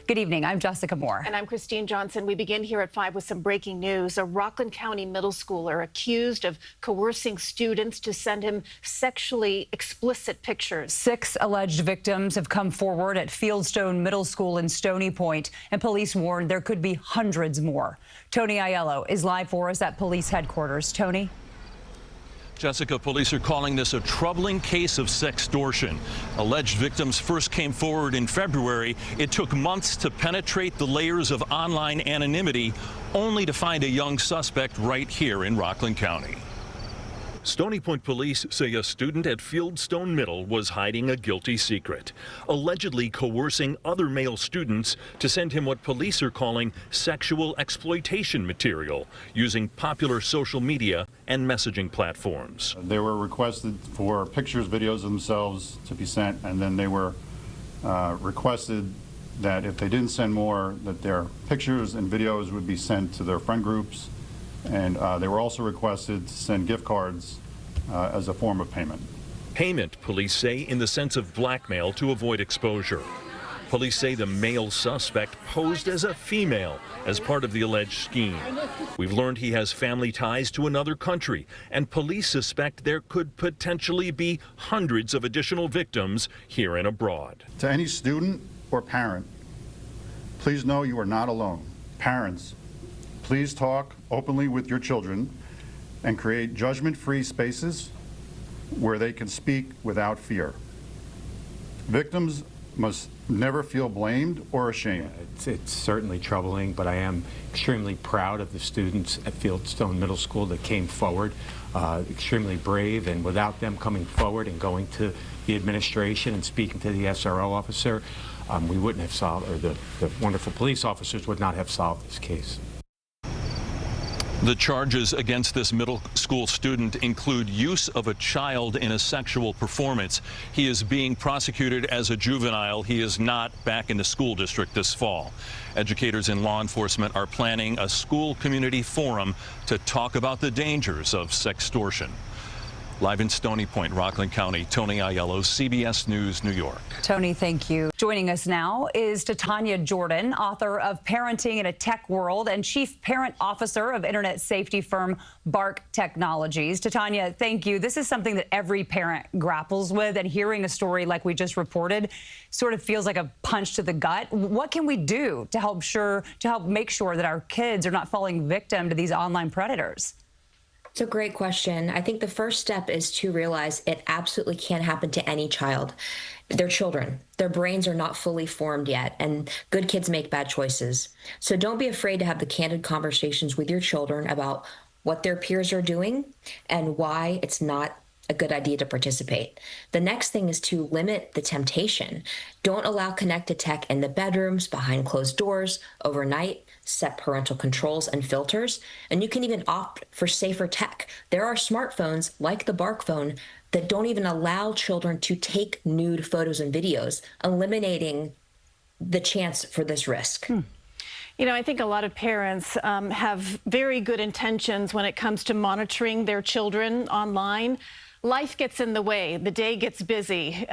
Good evening. I'm Jessica Moore. And I'm Christine Johnson. We begin here at 5 with some breaking news. A Rockland County middle schooler accused of coercing students to send him sexually explicit pictures. 6 alleged victims have come forward at Fieldstone Middle School in Stony Point, and police warned there could be hundreds more. Tony Aiello is live for us at police headquarters. Tony? Jessica, police are calling this a troubling case of sextortion. Alleged victims first came forward in February. It took months to penetrate the layers of online anonymity, only to find a young suspect right here in Rockland County. Stony Point police say a student at Fieldstone Middle was hiding a guilty secret, allegedly coercing other male students to send him what police are calling sexual exploitation material using popular social media and messaging platforms. They were requested for pictures, videos of themselves to be sent, and then they were requested that if they didn't send more, that their pictures and videos would be sent to their friend groups. And they were also requested to send gift cards as a form of payment. Payment, police say, in the sense of blackmail to avoid exposure. Police say the male suspect posed as a female as part of the alleged scheme. We've learned he has family ties to another country, and police suspect there could potentially be hundreds of additional victims here and abroad. To any student or parent, please know you are not alone. Parents, please talk openly with your children and create judgment-free spaces where they can speak without fear. Victims must never feel blamed or ashamed. It's certainly troubling, but I am extremely proud of the students at Fieldstone Middle School that came forward, extremely brave, and without them coming forward and going to the administration and speaking to the SRO officer, we wouldn't have solved, or the wonderful police officers would not have solved this case. The charges against this middle school student include use of a child in a sexual performance. He is being prosecuted as a juvenile. He is not back in the school district this fall. Educators and law enforcement are planning a school community forum to talk about the dangers of sextortion. Live in Stony Point, Rockland County, Tony Aiello, CBS News, New York. Tony, thank you. Joining us now is Titania Jordan, author of Parenting in a Tech World and Chief Parent Officer of internet safety firm Bark Technologies. Titania, thank you. This is something that every parent grapples with, and hearing a story like we just reported sort of feels like a punch to the gut. What can we do to help make sure that our kids are not falling victim to these online predators? It's a great question. I think the first step is to realize it absolutely can happen to any child. They're children. Their brains are not fully formed yet, and good kids make bad choices. So don't be afraid to have the candid conversations with your children about what their peers are doing and why it's not a good idea to participate. The next thing is to limit the temptation. Don't allow connected tech in the bedrooms, behind closed doors, overnight. Set parental controls and filters, and you can even opt for safer tech. There are smartphones like the Bark phone that don't even allow children to take nude photos and videos, eliminating the chance for this risk. You know, I think a lot of parents have very good intentions when it comes to monitoring their children online. Life gets in the way. The day gets busy.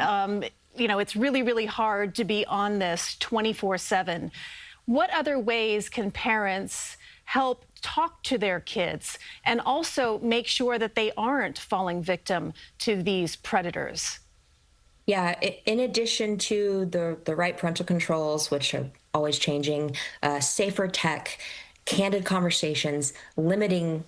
You know, it's really, really hard to be on this 24/7. What other ways can parents help talk to their kids and also make sure that they aren't falling victim to these predators? Yeah, in addition to the right parental controls, which are always changing, safer tech, candid conversations, limiting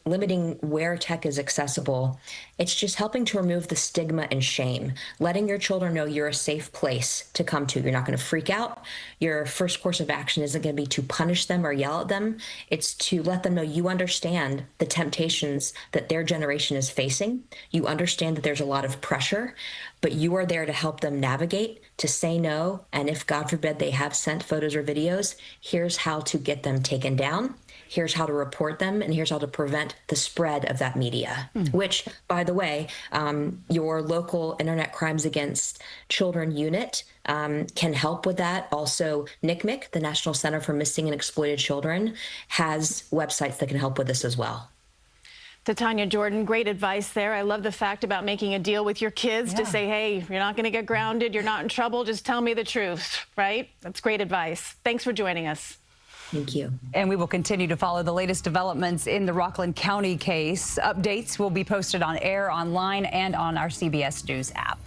where tech is accessible. It's just helping to remove the stigma and shame, letting your children know you're a safe place to come to. You're not going to freak out. Your first course of action isn't going to be to punish them or yell at them. It's to let them know you understand the temptations that their generation is facing. You understand that there's a lot of pressure, but you are there to help them navigate, to say no, and if, God forbid, they have sent photos or videos, here's how to get them taken down. Here's how to report them, and here's how to prevent the spread of that media, which, by the way, your local Internet Crimes Against Children unit can help with that. Also, NCMEC, the National Center for Missing and Exploited Children, has websites that can help with this as well. Titania Jordan, great advice there. I love the fact about making a deal with your kids to say, hey, you're not going to get grounded, you're not in trouble, just tell me the truth, right? That's great advice. Thanks for joining us. Thank you. And we will continue to follow the latest developments in the Rockland County case. Updates will be posted on air, online, and on our CBS News app.